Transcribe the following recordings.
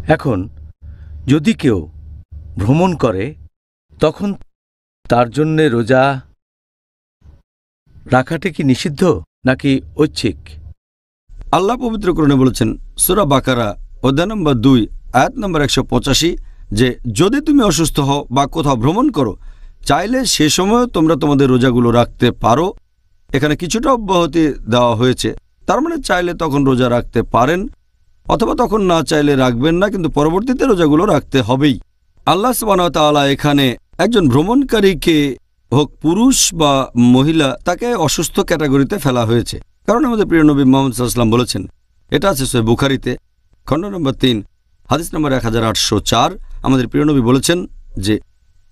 এখন যদি কেউ ভ্রমণ করে তখন তার জন্যে রোজা রাখাটা কি নিষিদ্ধ নাকি ঐচ্ছিক? আল্লাহ পবিত্র কোরআনে বলেছেন সূরা বাকারা অধ্যায় নম্বর 2 আয়াত নম্বর 185 যে যদি তুমি অসুস্থ হও বা কোথাও ভ্রমণ করো চাইলে সে সময় তোমরা তোমাদের রোজাগুলো রাখতে পারো। এখানে কিছুটা অব্যাহতি দেওয়া হয়েছে, তার মানে চাইলে তখন রোজা রাখতে পারেন অথবা তখন না চাইলে রাখবেন না, কিন্তু পরবর্তীতে রোজাগুলো রাখতে হবেই। আল্লাহ সুবহানাহু ওয়া তাআলা এখানে একজন ভ্রমণকারীকে হোক পুরুষ বা মহিলা তাকে অসুস্থ ক্যাটাগরিতে ফেলা হয়েছে, কারণ আমাদের প্রিয় নবী মুহাম্মদ সাল্লাল্লাহু আলাইহি ওয়াসাল্লাম বলেছেন, এটা আছে সহিহ বুখারীতে খণ্ড নম্বর 3 হাদিস নম্বর 1804। আমাদের প্রিয় নবী বলেছেন যে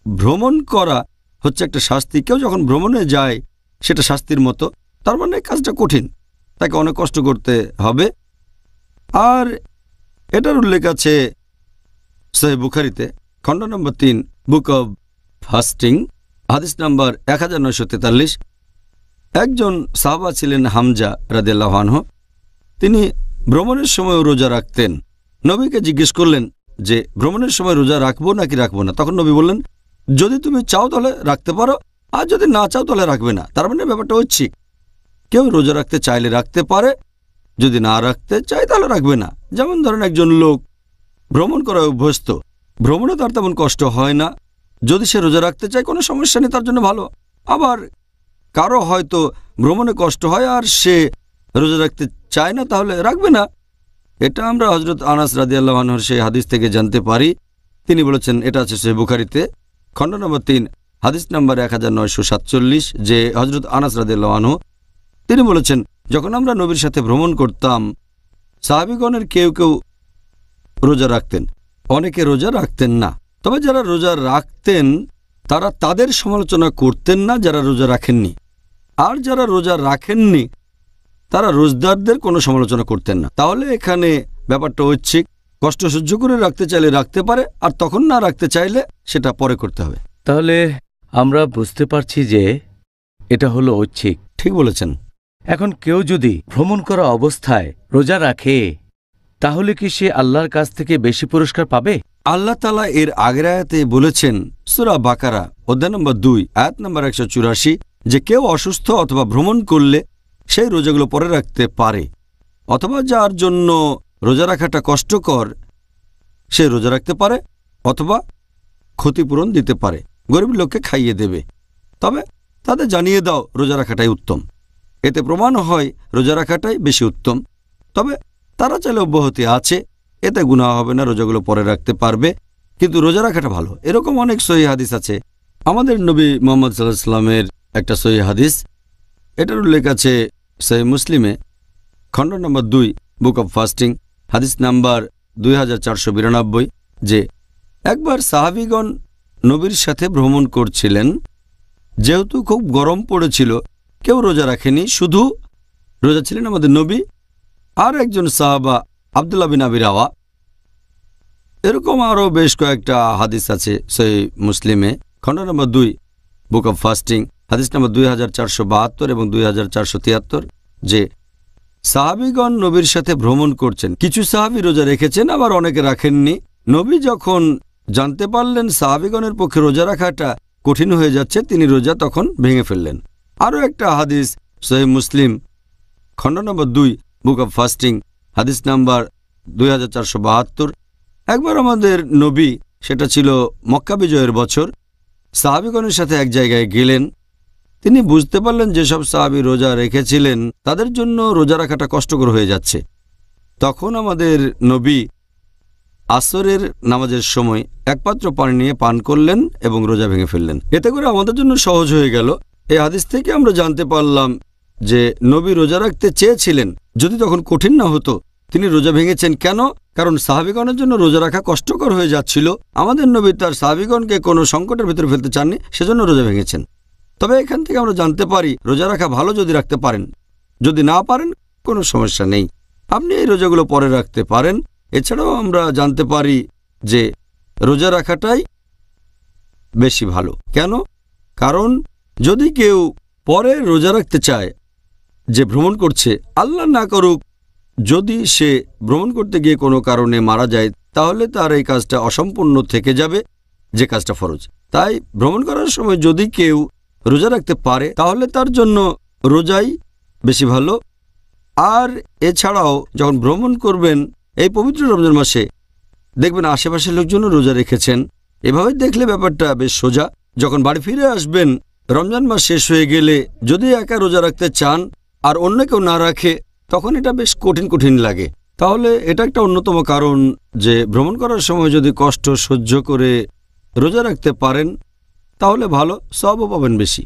ভ্রমণ করা হচ্ছে একটা শাস্তি। কেউ যখন ভ্রমণে যায় সেটা শাস্তির মতো, তার মানে কাজটা কঠিন, তাকে অনেক কষ্ট করতে হবে। আর এটার উল্লেখ আছে সহিহ বুখারীতে খণ্ড নম্বর 3 বুক অব ফাস্টিং হাদিস নাম্বার 1943। একজন সাহাবা ছিলেন হামজা রাদিয়াল্লাহু আনহু, তিনি ভ্রমণের সময় রোজা রাখতেন। নবীকে জিজ্ঞেস করলেন যে ভ্রমণের সময় রোজা রাখবো নাকি রাখবো না। তখন নবী বললেন যদি তুমি চাও তাহলে রাখতে পারো, আর যদি না চাও তাহলে রাখবে না। তার মানে ব্যাপারটা হচ্ছে কেউ রোজা রাখতে চাইলে রাখতে পারে, যদি না রাখতে চায় তাহলে রাখবে না। যেমন ধরেন একজন লোক ভ্রমণ করায় অভ্যস্ত, ভ্রমণে তার তেমন কষ্ট হয় না, যদি সে রোজা রাখতে চায় কোনো সমস্যা নেই, তার জন্য ভালো। আবার কারো হয়তো ভ্রমণে কষ্ট হয় আর সে রোজা রাখতে চায় না, তাহলে রাখবে না। এটা আমরা হযরত আনাস রাদিয়াল্লাহু আনহুর সেই হাদিস থেকে জানতে পারি। তিনি বলেছেন, এটা আছে সহিহ বুখারীতে খণ্ড নম্বর 3 হাদিস নাম্বার 1947, যে হযরত আনাস রাদিয়াল্লাহু আনহু তিনি বলেছেন যখন আমরা নবীর সাথে ভ্রমণ করতাম সাহাবীগণের কেউ কেউ রোজা রাখতেন, অনেকে রোজা রাখতেন না। তবে যারা রোজা রাখতেন তারা তাদের সমালোচনা করতেন না যারা রোজা রাখেননি, আর যারা রোজা রাখেননি তারা রোজদারদের কোনো সমালোচনা করতেন না। তাহলে এখানে ব্যাপারটা ঐচ্ছিক, কষ্ট সহ্য করে রাখতে চাইলে রাখতে পারে, আর তখন না রাখতে চাইলে সেটা পরে করতে হবে। তাহলে আমরা বুঝতে পারছি যে এটা হলো ঐচ্ছিক। ঠিক বলেছেন। এখন কেউ যদি ভ্রমণ করা অবস্থায় রোজা রাখে তাহলে কি সে আল্লাহর কাছ থেকে বেশি পুরস্কার পাবে? আল্লাহ তাআলা এর আগের আয়াতে বলেছেন সূরা বাকারা অধ্যায় নম্বর 2 আয়াত নম্বর 184 যে কেউ অসুস্থ অথবা ভ্রমণ করলে সেই রোজাগুলো পরে রাখতে পারে, অথবা যার জন্য রোজা রাখাটা কষ্টকর সে রোজা রাখতে পারে, অথবা ক্ষতিপূরণ দিতে পারে, গরিব লোককে খাইয়ে দেবে। তবে তাদের জানিয়ে দাও রোজা রাখাটাই উত্তম। এতে প্রমাণ হয় রোজা রাখাটাই বেশি উত্তম। তবে তারা চাইলে অব্যাহতি আছে, এতে গুনাহ হবে না, রোজাগুলো পরে রাখতে পারবে, কিন্তু রোজা রাখাটা ভালো। এরকম অনেক সহিহ হাদিস আছে। আমাদের নবী মুহাম্মদ সাল্লাল্লাহু আলাইহি ওয়াসাল্লামের একটা সহিহ হাদিস, এটার উল্লেখ আছে সহিহ মুসলিমে খণ্ড নম্বর 2 বুক অব ফাস্টিং হাদিস নাম্বার 2492, যে একবার সাহাবীগণ নবীর সাথে ভ্রমণ করছিলেন। যেহেতু খুব গরম পড়েছিল কেউ রোজা রাখেনি, শুধু রোজা ছিলেন আমাদের নবী আর একজন সাহাবা আব্দুল্লাহ বিন আবি রাওয়া। এরকম আরও বেশ কয়েকটা হাদিস আছে সহিহ মুসলিমে খণ্ড নম্বর 2 বুক অব ফাস্টিং হাদিস নম্বর 2472 এবং 2473, যে সাহাবীগণ নবীর সাথে ভ্রমণ করছেন, কিছু সাহাবী রোজা রেখেছেন আবার অনেকে রাখেননি। নবী যখন জানতে পারলেন সাহাবীগণের পক্ষে রোজা রাখাটা কঠিন হয়ে যাচ্ছে, তিনি রোজা তখন ভেঙে ফেললেন। আরও একটা হাদিস সহিহ মুসলিম খণ্ড নম্বর 2 বুক অব ফাস্টিং হাদিস নাম্বার 2472, একবার আমাদের নবী, সেটা ছিল মক্কা বিজয়ের বছর, সাহাবীগণের সাথে এক জায়গায় গেলেন। তিনি বুঝতে পারলেন যেসব সাহাবী রোজা রেখেছিলেন তাদের জন্য রোজা রাখাটা কষ্টকর হয়ে যাচ্ছে। তখন আমাদের নবী আসরের নামাজের সময় এক পাত্র পানি নিয়ে পান করলেন এবং রোজা ভেঙে ফেললেন। এতে করে আমাদের জন্য সহজ হয়ে গেল। এই হাদিস থেকে আমরা জানতে পারলাম যে নবী রোজা রাখতে চেয়েছিলেন, যদি তখন কঠিন না হতো তিনি রোজা ভেঙেছেন। কেন? কারণ সাহাবীগণের জন্য রোজা রাখা কষ্টকর হয়ে যাচ্ছিল। আমাদের নবী তার সাহাবীগণকে কোনো সংকটের ভিতরে ফেলতে চাননি, সেজন্য রোজা ভেঙেছেন। তবে এখান থেকে আমরা জানতে পারি রোজা রাখা ভালো যদি রাখতে পারেন, যদি না পারেন কোনো সমস্যা নেই, আপনি এই রোজাগুলো পরে রাখতে পারেন। এছাড়াও আমরা জানতে পারি যে রোজা রাখাটাই বেশি ভালো। কেন? কারণ যদি কেউ পরে রোজা রাখতে চায়, যে ভ্রমণ করছে, আল্লাহ না করুক যদি সে ভ্রমণ করতে গিয়ে কোনো কারণে মারা যায়, তাহলে তার এই কাজটা অসম্পূর্ণ থেকে যাবে, যে কাজটা ফরজ। তাই ভ্রমণ করার সময় যদি কেউ রোজা রাখতে পারে তাহলে তার জন্য রোজাই বেশি ভালো। আর এছাড়াও যখন ভ্রমণ করবেন এই পবিত্র রমজান মাসে, দেখবেন আশেপাশের লোকজনও রোজা রেখেছেন। এভাবে দেখলে ব্যাপারটা বেশ সোজা। যখন বাড়ি ফিরে আসবেন রমজান মাস শেষ হয়ে গেলে, যদি একা রোজা রাখতে চান আর অন্য কেউ না রাখে, তখন এটা বেশ কঠিন কঠিন লাগে। তাহলে এটা একটা অন্যতম কারণ যে ভ্রমণ করার সময় যদি কষ্ট সহ্য করে রোজা রাখতে পারেন তাহলে ভালো, সওয়াবও পাবেন বেশি।